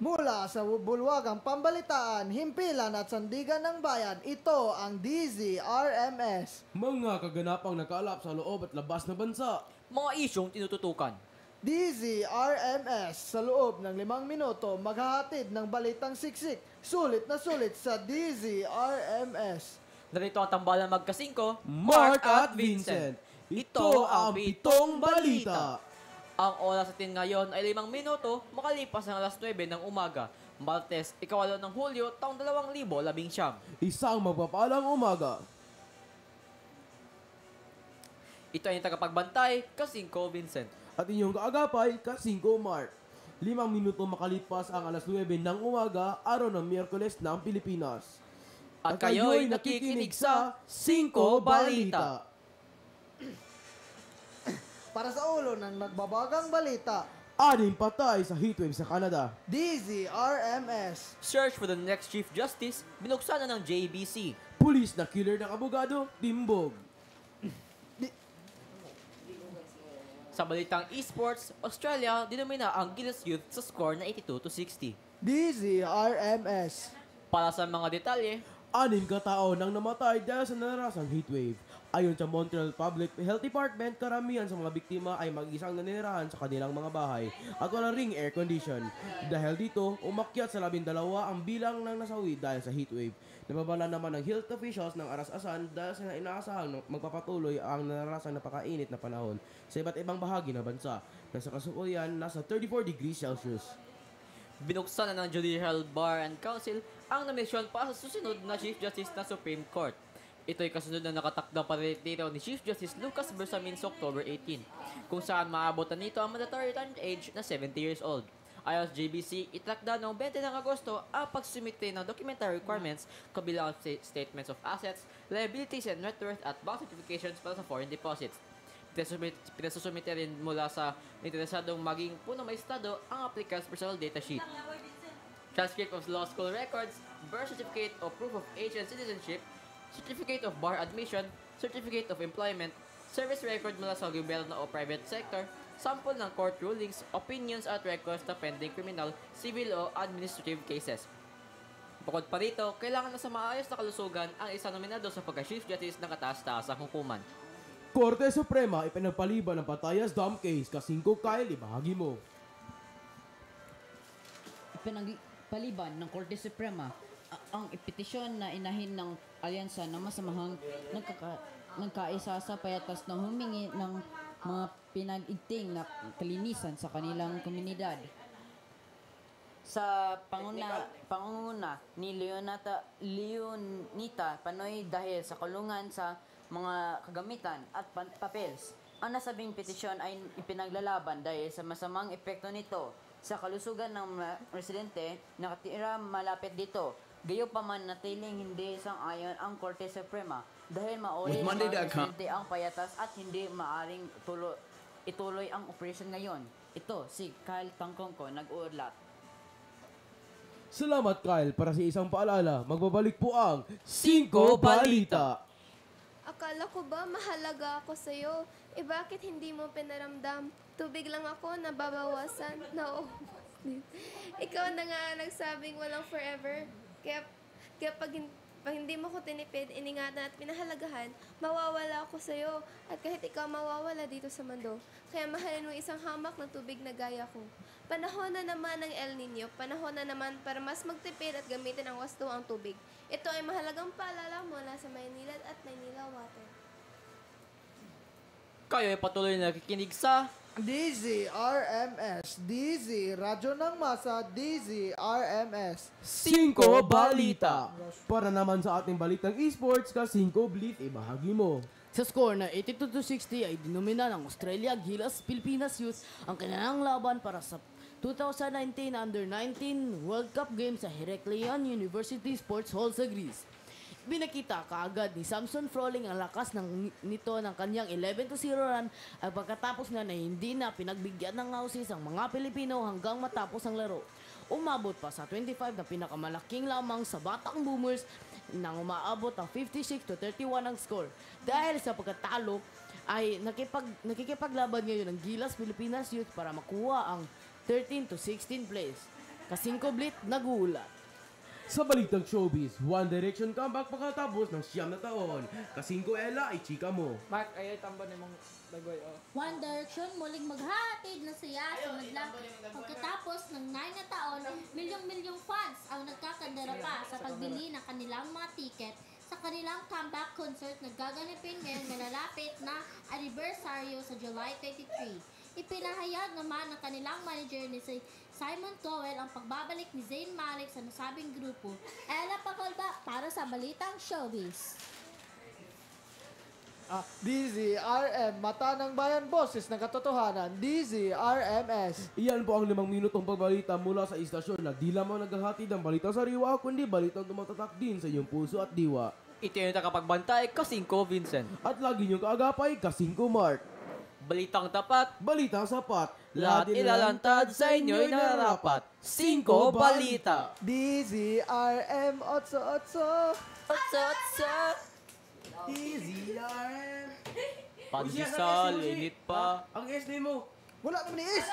Mula sa bulwagang pambalitaan, himpilan at sandigan ng bayan, ito ang DZRMS. Mga kaganapang nakaalap sa loob at labas na bansa. Mga isyong tinututukan. DZRMS sa loob ng 5 minuto maghahatid ng balitang siksik. Sulit na sulit sa DZRMS. Narito ang tambalan magkasingko, Mark at Vincent. Ito ang 7 balita. Ang oras natin ngayon ay 5 minuto makalipas ng alas 9 ng umaga. Martes, 8 ng Hulyo, taong 2019. Isang magpapalang umaga. Ito ay tagapagbantay, Kasingko Vincent. At inyong kaagapay, Kasingko Mark. 5 minuto makalipas ang alas 9 ng umaga, araw ng Miyerkules ng Pilipinas. At kayo'y nakikinig sa 5 Balita. Para sa ulo ng nagbabagang balita, 6 patay sa heatwave sa Canada. DZRMS. Search for the next Chief Justice, binuksan na ng JBC. Pulis na killer ng abogado, timbog. Sa balitang esports, Australia dinomina ang Gilas Youth sa score na 82-60. DZRMS. Para sa mga detalye, 6 katao nang namatay dahil sa nararasang heatwave. Ayon sa Montreal Public Health Department, karamihan sa mga biktima ay mag-isang naninirahan sa kanilang mga bahay at walang ring air condition. Dahil dito, umakyat sa 12 ang bilang ng nasawi dahil sa heatwave. Nababala naman ng health officials ng aras-asan dahil sa inaasahang magpapatuloy ang nararasang napakainit na panahon sa iba't ibang bahagi ng bansa. Nasa kasalukuyan, nasa 34 degrees Celsius. binuksan na ng Judicial Bar and Council ang nominasyon para sa susunod na Chief Justice ng Supreme Court. Ito ay kasunod na nakatakdang paritiro ni Chief Justice Lucas Bersamin sa October 18, kung saan maabotan nito ang mandatory retirement age na 70 years old. Ayon sa JBC, itakda noong 20 ng Agosto ang pagsumite ng documentary requirements kabilang ang statements of assets, liabilities and net worth at bank certifications para sa foreign deposits. Pinasusumite rin mula sa interesadong maging punong estado ang applicant's personal data sheet. Transcript of law school records, birth certificate of proof of age and citizenship, certificate of bar admission, certificate of employment, service record mula sa gobyerno o private sector, sample ng court rulings, opinions at records na pending criminal, civil o administrative cases. Bukod pa rito, kailangan na sa maayos na kalusugan ang isa nominado sa pagka-Chief Justice ng kataas-taasang hukuman. Korte Suprema ipinagpaliban ng Patayas Dam Case. Kasingko Kyle, ibahagi mo. Ipinagpaliban ng Korte Suprema ang petisyon na inahin ng alyansa na masamahang nagkaisa sa payatas na humingi ng mga pinag-igting na kalinisan sa kanilang komunidad. Sa pangunguna ni Leonita Panoy dahil sa kulungan sa mga kagamitan at papels. Ang nasabing petisyon ay ipinaglalaban dahil sa masamang epekto nito sa kalusugan ng residente na nakatira malapit dito. Gayunpaman natiling hindi sang-ayon ang Korte Suprema dahil mauli ng mga residente ang payatas at hindi maaring ituloy ang operasyon ngayon. Ito si Kyle Tangkongko nag-uulat. Salamat Kyle. Para sa isang paalala, magbabalik po ang 5 Balita. Akala ko ba mahalaga ako sa'yo? Bakit hindi mo pinaramdam? Tubig lang ako, nababawasan, nauubos din. Ikaw na nga nagsabing walang forever. Kaya pag hindi mo ko tinipid, iningatan at pinahalagahan, mawawala ako sa'yo. At kahit ikaw mawawala dito sa mundo, kaya mahalin mo isang hamak ng tubig na gaya ko. Panahon na naman ng El Nino, panahon na naman para mas magtipid at gamitin ang wasto ang tubig. Ito ay mahalagang paalala mula sa Maynila at Maynila Water. Kayo ay patuloy na nakikinig sa DZRMS. DZ, Radyo ng Masa, DZRMS. 5 Balita. Para naman sa ating balitang esports, Kasingko Blit, ibahagi mo. Sa score na 82-60 ay dinomina ng Australia Gilas Pilipinas Youth ang kanilang laban para sa 2019 Under-19 World Cup Games sa Heraklion University Sports Hall sa Greece. Binakita kaagad ni Samson Froling ang lakas nito ng kanyang 11-0 run at pagkatapos na hindi na pinagbigyan ng houses ang mga Pilipino hanggang matapos ang laro. Umabot pa sa 25 na pinakamalaking lamang sa Batang Boomers nang umaabot ang 56-31 ang score. Dahil sa pagkatalo ay nakikipaglaban ngayon ng Gilas Pilipinas Youth para makuha ang 13-16 place. Kasingko Blit nagulat. Sa balitang showbiz, One Direction comeback pagkatapos ng 9 na taon. Kasingko Ella ay chika mo. Mark, ay tamba ni mong dagoy, oh. One Direction muling maghahatid na saya sa madlang pagkatapos ng 9 na taon, milyong-milyong fans ang nagkakandara pa sa pagbili ng kanilang mga tiket sa kanilang comeback concert na gaganapin ngayong malalapit na anibersaryo sa July 23. Ipinahayag naman ng kanilang manager ni si Simon Cowell ang pagbabalik ni Zayn Malik sa nasabing grupo. Ella Pacolba para sa Balitang Showbiz. DZRM, mata ng bayan, boses ng katotohanan, DZRMS. Iyan po ang 5 minutong pagbalita mula sa istasyon na di lamang naghahatid ng balitang sariwa, kundi balitang tumatatak din sa iyong puso at diwa. Ito yung nakapagbantay, Kasingko Vincent. At lagi niyong kaagapay, Kasingko Mark. Balitang tapat, Balitang sapat. lahat ilalantad sa inyo'y nararapat. 5 balita. DZRM 88. DZRM. Pagdisal, init pa. Ang S name mo. Wala naman ni Is.